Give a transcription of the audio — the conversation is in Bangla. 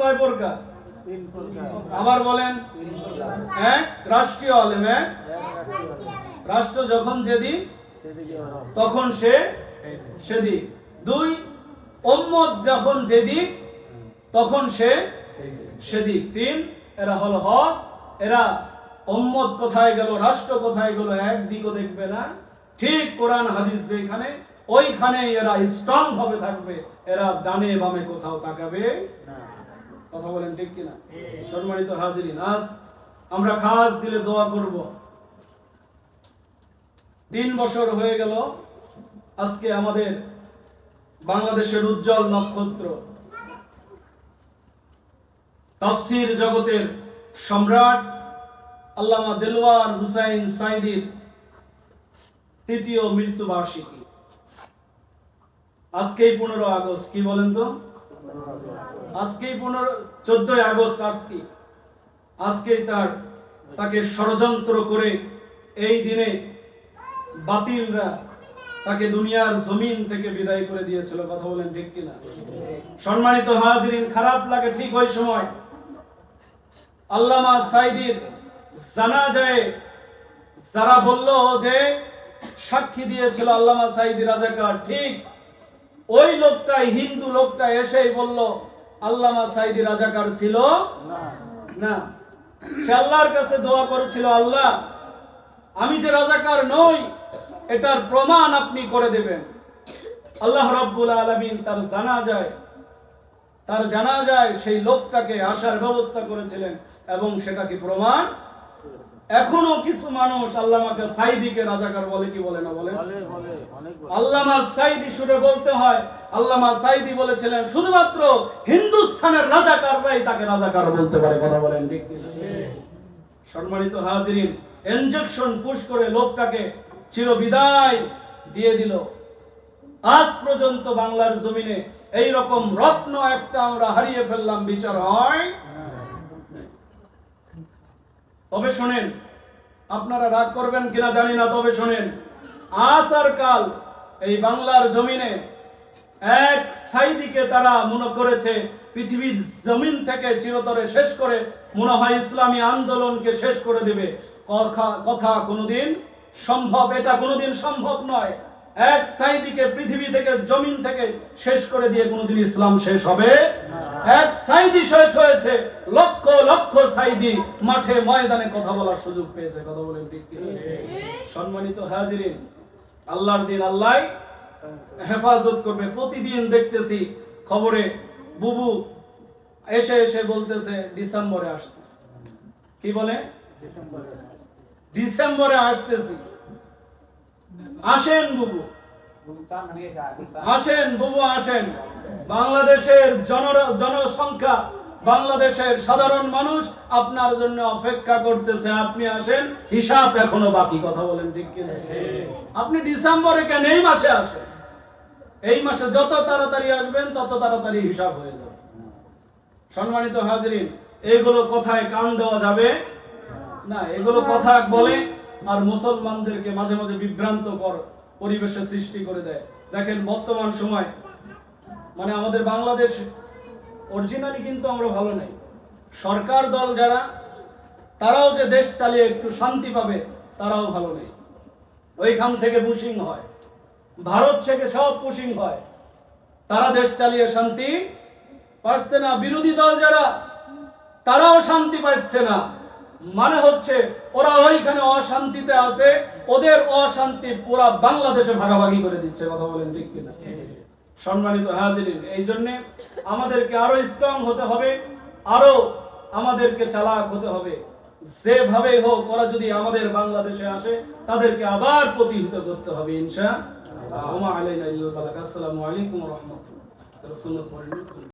কয় প্রকার? আবার বলেন। হ্যাঁ, রাষ্ট্রীয় আলেম। রাষ্ট্র যখন যেদিক তখন সে সেদিক। 2, উম্মত যখন যেদিক তখন সে সেদিক। 3, এরা হল হক। এরা উম্মত কোথায় গেল, রাষ্ট্র কোথায় গেল একদিকও দেখবে না। ঠিক কোরআন হাদিস যেখানে ওইখানে এরা স্ট্রং ভাবে থাকবে। এরা ডানে বামে কোথাও তাকাবে না। কথা বলেন ঠিক কিনা? সম্মানিত হাজিরিন, আজ আমরা খাস দিলে দোয়া করব। 3 বছর হয়ে গেল আজকে আমাদের বাংলাদেশের উজ্জ্বল নক্ষত্র, তাফসীর জগতের সম্রাট আল্লামা দেলওয়ার হুসাইন সাঈদীর 3য় মৃত্যুবার্ষিকী। আজকেই 15 আগস্ট। কি বলেন তো? আজকেই 14 আগস্ট। আজকেই তাকে ষড়যন্ত্র করে এই দিনে বাতিলরা তাকে দুনিয়ার জমিন থেকে বিদায় করে দিয়েছিল। কথা বলেন ঠিক কিনা? সম্মানিত হাজিরিন, খারাপ লাগে ঠিক ওই সময় আল্লামা সাঈদীর জানাজায় যারা বলল যে সাক্ষী দিয়েছিল আল্লামা সাঈদী রাজাকার, ঠিক ওই লোকটাই, হিন্দু লোকটা এসেই বলল আল্লামা সাঈদী রাজাকার ছিল না। সে আল্লাহর কাছে দোয়া করেছিল, আল্লাহ আমি যে রাজাকার নই এটার প্রমাণ আপনি করে দেবেন। আল্লাহ রাব্বুল আলামিন তার জানাজায় সেই লোকটাকে আসার ব্যবস্থা করেছিলেন এবং সেটাকে প্রমাণ। এখনো কিছু মানুষ আল্লামাকে সাঈদীকে রাজাকার বলে, কি বলে না বলে? আল্লামা সাঈদী শুনে বলতে হয়, আল্লামা সাঈদী বলেছিলেন শুধুমাত্র হিন্দুস্তানের রাজাকাররাই তাকে রাজাকার বলতে পারে। কথা বলেন ঠিক কি? সম্মানিত হাজিরিন, ইনজেকশন পুশ করে লোকটাকে চিরবিদায় দিয়ে দিল। আজ পর্যন্ত বাংলার জমিনে এই রকম রত্ন একটা আমরা হারিয়ে ফেললাম, বিচার হয়। তবে শোনেন, আপনারা রাগ করবেন কিনা জানি না, তবে শোনেন, আজ আর কাল এই বাংলার জমিনে এক সাঈদীকে তারা মনে করেছে পৃথিবীর জমিন থেকে চিরতরে শেষ করে মনে হয় ইসলামী আন্দোলনকে শেষ করে দেবে। কথা কোনোদিন সম্ভব? এটা কোনোদিন সম্ভব নয়। এক সাঈদীকে পৃথিবী থেকে, জমিন থেকে শেষ করে দিয়ে কোনোদিন ইসলাম শেষ হবে? এক সাঈদী শেষ হয়েছে, লক্ষ লক্ষ সাঈদী মাঠে ময়দানে কথা বলার সুযোগ পেয়েছে। কথা বলেন ঠিক কি? সম্মানিত হাজিরিন, আল্লাহর দিন আল্লাহ হেফাজত করবে। প্রতিদিন দেখতেছি খবরে বুবু এসে এসে বলতেছে ডিসেম্বরে আসতেছে। কি বলে? ডিসেম্বরে আসতেছি। আসেন বুবু, আসেন বুবু, আসেন। বাংলাদেশের জনসংখ্যা, বাংলাদেশের সাধারণ মানুষ আপনার জন্য অপেক্ষা করতেছে, আপনি আসেন, হিসাব এখনো বাকি। কথা বলেন ঠিক কিনা? আপনি ডিসেম্বরে কেন, এই মাসে আসেন। এই মাসে যত তাড়াতাড়ি আসবেন তত তাড়াতাড়ি হিসাব হয়ে যাবে। সম্মানিত হাজিরিন, এগুলো কথায় কান দেওয়া যাবে না। এগুলো কথা বলে আর মুসলমানদেরকে মাঝে মাঝে বিভ্রান্তকর পরিবেশের সৃষ্টি করে দেয়। দেখেন বর্তমান সময় মানে আমাদের বাংলাদেশ অরিজিনালি কিন্তু আমরা ভালো নাই। সরকার দল যারা, তারাও যে দেশ চালিয়ে একটু শান্তি পাবে তারাও ভালো নেই। ওইখান থেকে পুশিং হয়, ভারত থেকে সব পুশিং হয়, তারা দেশ চালিয়ে শান্তি পাচ্ছে না। বিরোধী দল যারা, তারাও শান্তি পাচ্ছে না। মানে হচ্ছে ওরা ওইখানে অশান্তিতে আছে, ওদের অশান্তি পুরা বাংলাদেশে ভাগাভাগি করে দিচ্ছে। কথা বলেন ঠিক কিনা? সম্মানিত হাজিরিন, এই জন্য আমাদেরকে আরো স্ট্রং হতে হবে, আরো আমাদেরকে চালাক হতে হবে। যেভাবে হোক ওরা যদি আমাদের বাংলাদেশে আসে তাদেরকে আবার প্রতিহত করতে হবে ইনশাআল্লাহ। আসসালামু আলাইকুম ওয়া রাহমাতুল্লাহ।